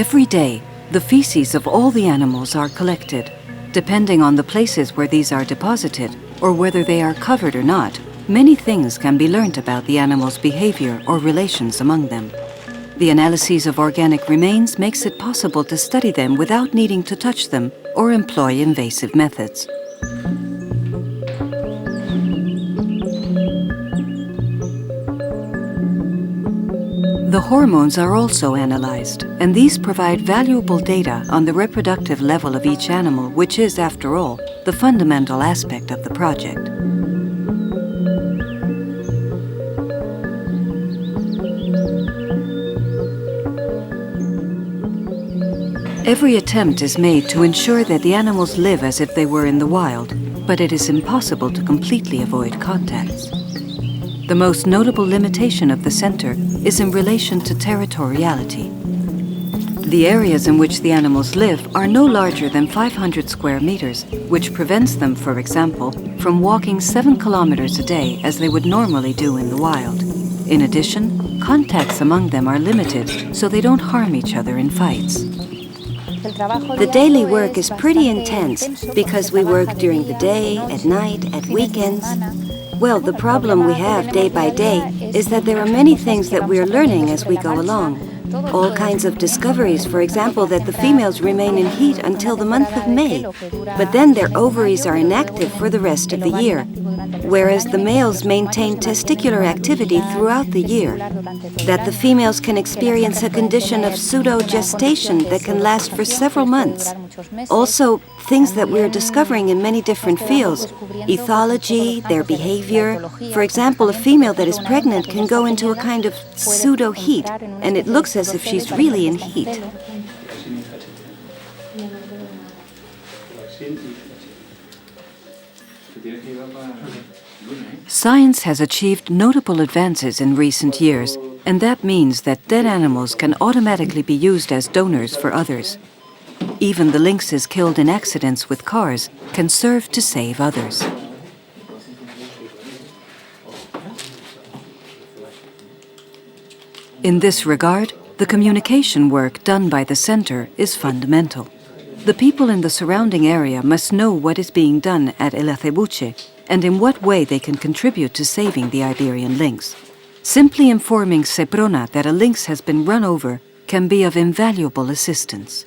Every day, the feces of all the animals are collected. Depending on the places where these are deposited, or whether they are covered or not, many things can be learned about the animal's behavior or relations among them. The analysis of organic remains makes it possible to study them without needing to touch them or employ invasive methods. The hormones are also analyzed, and these provide valuable data on the reproductive level of each animal, which is, after all, the fundamental aspect of the project. Every attempt is made to ensure that the animals live as if they were in the wild, but it is impossible to completely avoid contacts. The most notable limitation of the center is in relation to territoriality. The areas in which the animals live are no larger than 500 square meters, which prevents them, for example, from walking 7 kilometers a day as they would normally do in the wild. In addition, contacts among them are limited, so they don't harm each other in fights. The daily work is pretty intense because we work during the day, at night, at weekends. Well, the problem we have day by day is that there are many things that we are learning as we go along. All kinds of discoveries, for example, that the females remain in heat until the month of May, but then their ovaries are inactive for the rest of the year, whereas the males maintain testicular activity throughout the year. That the females can experience a condition of pseudo-gestation that can last for several months. Also, things that we're discovering in many different fields, ethology, their behavior. For example, a female that is pregnant can go into a kind of pseudo-heat, and it looks as if she's really in heat. Science has achieved notable advances in recent years, and that means that dead animals can automatically be used as donors for others. Even the lynxes killed in accidents with cars can serve to save others. In this regard, the communication work done by the center is fundamental. The people in the surrounding area must know what is being done at El Acebuche and in what way they can contribute to saving the Iberian lynx. Simply informing Seprona that a lynx has been run over can be of invaluable assistance.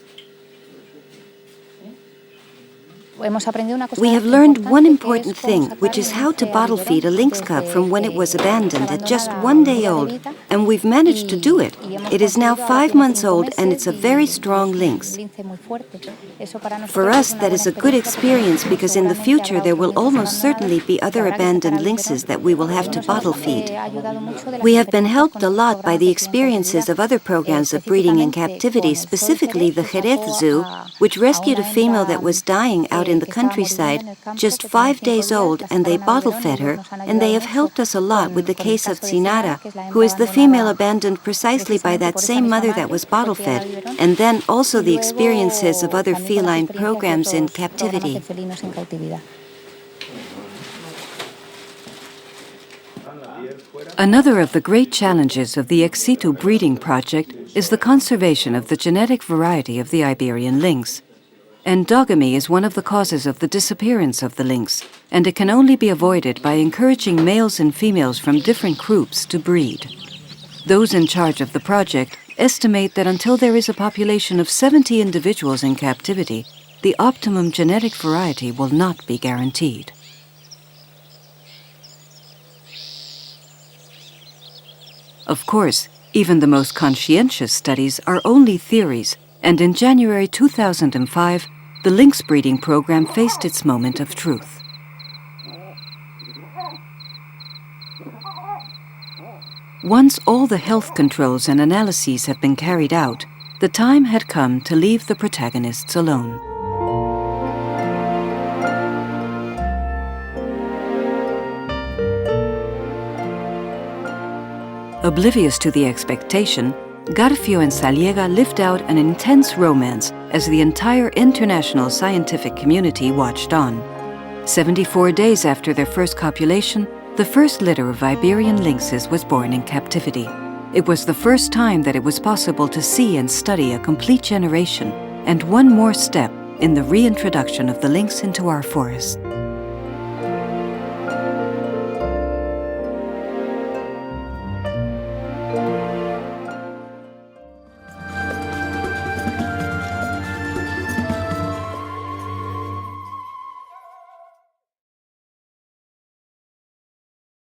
We have learned one important thing, which is how to bottle feed a lynx cub from when it was abandoned at just 1 day old, and we've managed to do it. It is now 5 months old, and it's a very strong lynx. For us, that is a good experience because in the future there will almost certainly be other abandoned lynxes that we will have to bottle feed. We have been helped a lot by the experiences of other programs of breeding in captivity, specifically the Jerez Zoo, which rescued a female that was dying out in the countryside, just 5 days old, and they bottle-fed her, and they have helped us a lot with the case of Tsinara, who is the female abandoned precisely by that same mother that was bottle-fed, and then also the experiences of other feline programs in captivity. Another of the great challenges of the ex situ breeding project is the conservation of the genetic variety of the Iberian lynx. Endogamy is one of the causes of the disappearance of the lynx, and it can only be avoided by encouraging males and females from different groups to breed. Those in charge of the project estimate that until there is a population of 70 individuals in captivity, the optimum genetic variety will not be guaranteed. Of course, even the most conscientious studies are only theories, and in January 2005, the lynx breeding program faced its moment of truth. Once all the health controls and analyses have been carried out, the time had come to leave the protagonists alone. Oblivious to the expectation, Garfio and Saliega lived out an intense romance as the entire international scientific community watched on. 74 days after their first copulation, the first litter of Iberian lynxes was born in captivity. It was the first time that it was possible to see and study a complete generation, and one more step in the reintroduction of the lynx into our forests.